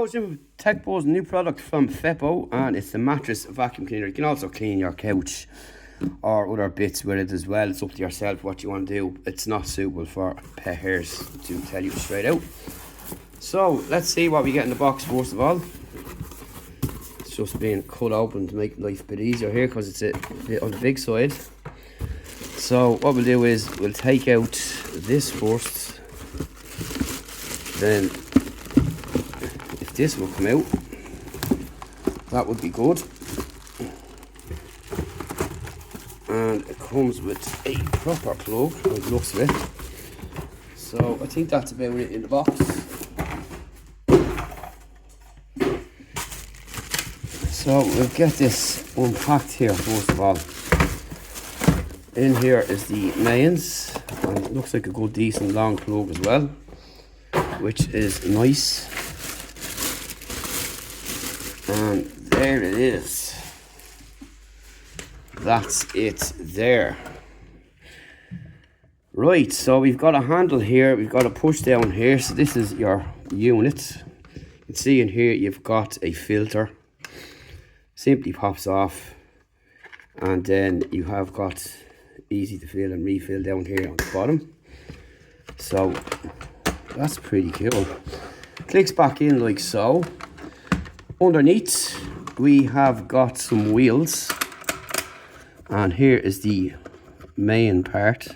Hello, Jim. TechBo's new product from Feppo, and it's the mattress vacuum cleaner. You can also clean your couch or other bits with it as well. It's up to yourself what you want to do. It's not suitable for pet hairs, to tell you straight out. So let's see what we get in the box first of all. It's just being cut open to make life a bit easier here because it's a bit on the big side. So what we'll do is we'll take out this first, then if this will come out, that would be good. And it comes with a proper plug, by the looks of it. So I think that's about it in the box. So we'll get this unpacked here first of all. In here is the mains, and it looks like a good decent long plug as well, which is nice. And there it is. That's it there. Right, so we've got a handle here, we've got a push down here. So this is your unit. You can see in here you've got a filter. Simply pops off, and then you have got easy to fill and refill down here on the bottom. So that's pretty cool. Clicks back in like so. Underneath we have got some wheels, and here is the main part,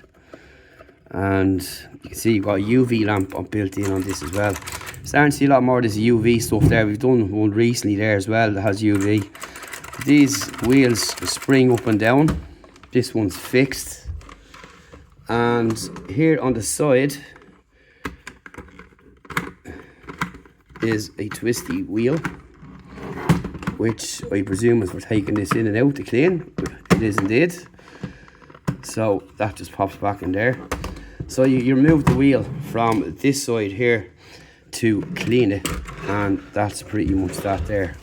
and you can see you've got a UV lamp built in on this as well. Starting to see a lot more of this UV stuff there. We've done one recently there as well that has UV. These wheels spring up and down. This one's fixed, and here on the side is a twisty wheel, which I presume is for taking this in and out to clean. It is indeed. So that just pops back in there. So you remove the wheel from this side here to clean it, and that's pretty much that there.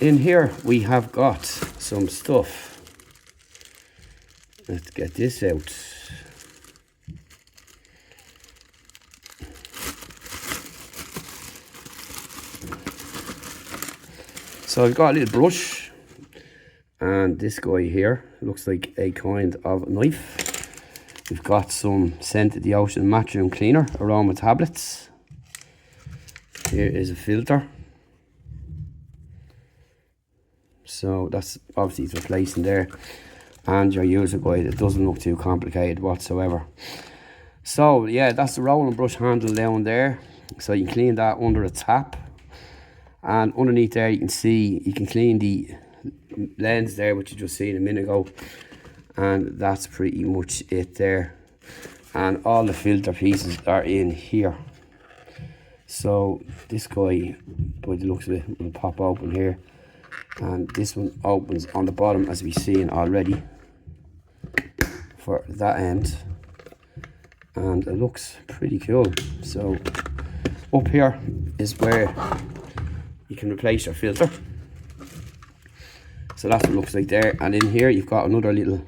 In here we have got some stuff. Let's get this out. So I've got a little brush, and this guy here looks like a kind of knife. We've got some Scent of the Ocean mattress cleaner, aroma tablets. Here is a filter. So that's obviously it's replacing there, and your user guide. It doesn't look too complicated whatsoever. So yeah, that's the rolling brush handle down there. So you can clean that under a tap. And underneath there you can see, you can clean the lens there, which you just seen a minute ago. And that's pretty much it there. And all the filter pieces are in here. So this guy, by the looks of it, will pop open here. And this one opens on the bottom, as we've seen already, for that end. And it looks pretty cool. So up here is where you can replace your filter. So that's what it looks like there. And in here you've got another little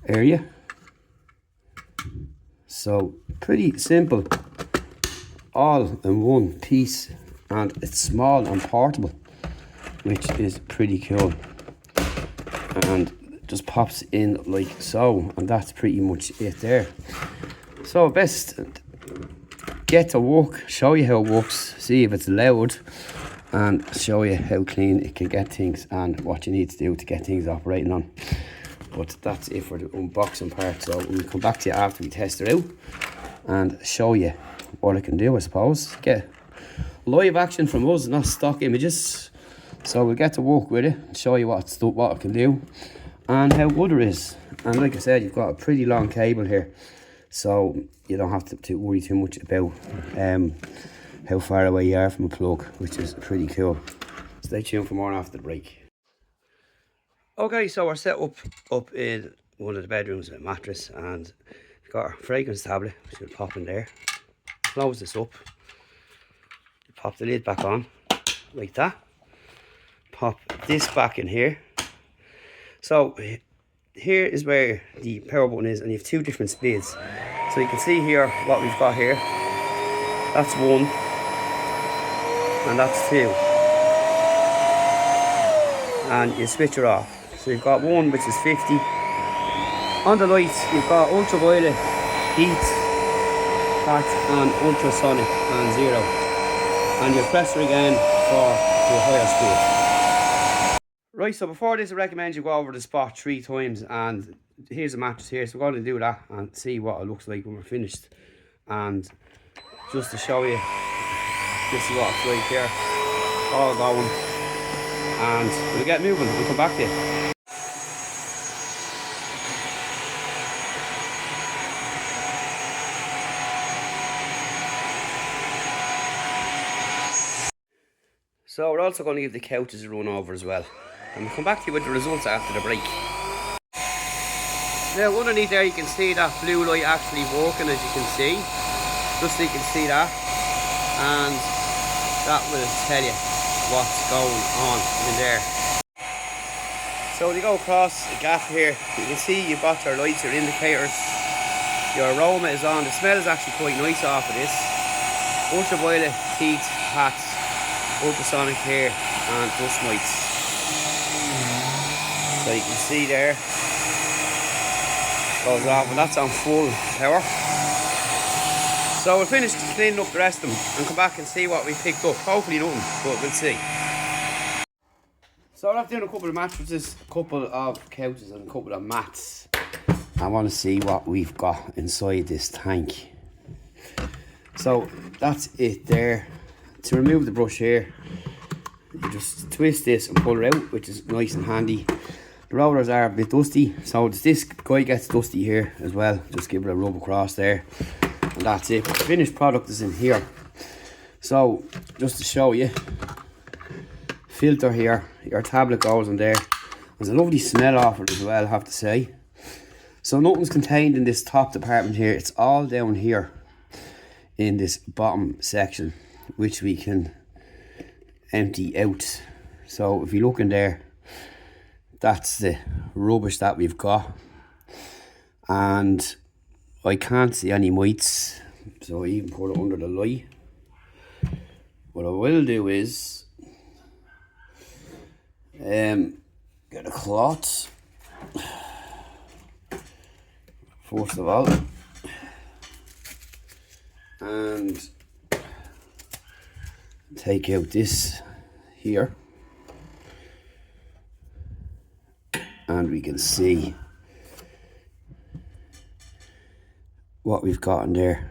area. So pretty simple, all in one piece, and it's small and portable, which is pretty cool. And it just pops in like so, and that's pretty much it there. So best get to work, show you how it works, see if it's loud, and show you how clean it can get things and what you need to do to get things operating on. But that's it for the unboxing part. So we'll come back to you after we test it out and show you what it can do, I suppose. Get live action from us, not stock images. So we'll get to work with it, show you what it can do and how good it is. And like I said, you've got a pretty long cable here, so you don't have to worry too much about how far away you are from a plug, which is pretty cool. Stay tuned for more after the break. Okay, so we're set up in one of the bedrooms with a mattress, and we've got our fragrance tablet, which will pop in there. Close this up, pop the lid back on like that. Pop this back in here. So here is where the power button is, and you have two different speeds. So you can see here what we've got here. That's one. and that's 2. And you switch it off. So you've got 1 which is 50. On the lights you've got ultraviolet, heat, hat and ultrasonic and 0. And you press it again for the higher speed. Right, so before this I recommend you go over the spot 3 times, and here's a mattress here, so we're going to do that and see what it looks like when we're finished. And just to show you, this is what it's like here, all going, and we'll get moving, we'll come back to you. So we're also going to give the couches a run over as well, and we'll come back to you with the results after the break. Now underneath there you can see that blue light actually working, as you can see, just so you can see that, and that will tell you what's going on in there. So when you go across the gap here, you can see you've got your lights, your indicators, your aroma is on. The smell is actually quite nice off of this. Ultraviolet, heat, hats, ultrasonic here and dust mites. So you can see there, goes off, and that's on full power. So we'll finish cleaning up the rest of them and come back and see what we picked up. Hopefully nothing, but we'll see. So I'm doing a couple of mattresses, a couple of couches and a couple of mats. I want to see what we've got inside this tank. So that's it there. To remove the brush here, you just twist this and pull it out, which is nice and handy. The rollers are a bit dusty, so this guy gets dusty here as well. Just give it a rub across there, and that's it. The finished product is in here. So just to show you, filter here, your tablet goes in there. There's a lovely smell off it as well, I have to say. So nothing's contained in this top department here. It's all down here in this bottom section, which we can empty out. So if you look in there, that's the rubbish that we've got, and I can't see any mites, so I even put it under the light. What I will do is get a cloth first of all, and take out this here, and we can see what we've got in there.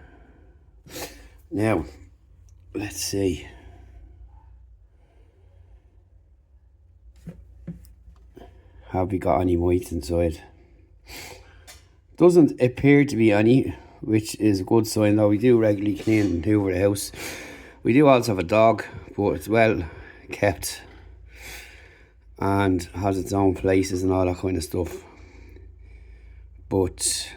Now let's see. Have we got any mites inside? Doesn't appear to be any, which is a good sign, though we do regularly clean and hoover the house. We do also have a dog, but it's well kept and has its own places and all that kind of stuff. But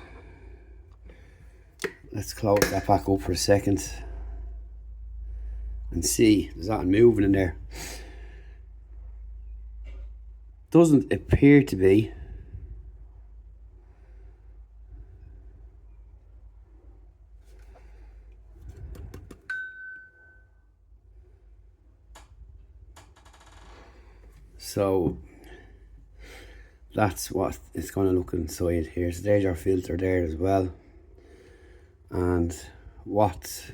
let's close that back up for a second and see, there's nothing moving in there. Doesn't appear to be. So that's what it's going to look inside here. So there's our filter there as well, and what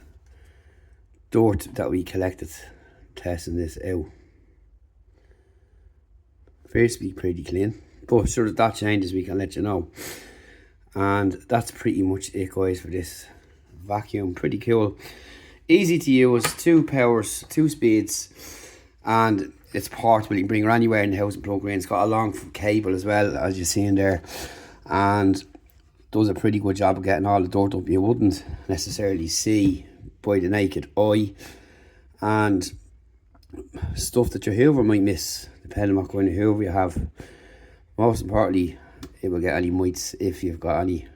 dirt that we collected testing this out. Appears to be pretty clean, but sure, if that changes we can let you know. And that's pretty much it, guys, for this vacuum. Pretty cool, easy to use, 2 powers, 2 speeds, and it's portable. You can bring it anywhere in the house and plug it in. It's got a long cable as well, as you see in there, and does a pretty good job of getting all the dirt up you wouldn't necessarily see by the naked eye, and stuff that your hoover might miss depending on what kind of hoover you have. Most importantly, it will get any mites if you've got any.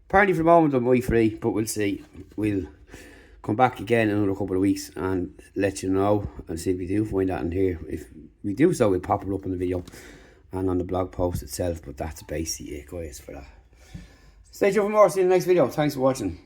Apparently for the moment I'm mite free, but we'll see. We'll come back again in another couple of weeks and let you know and see if we do find that in here. If we do so, we'll pop it up in the video and on the blog post itself. But that's basically it, guys, for that. Stay tuned for more. See you in the next video. Thanks for watching.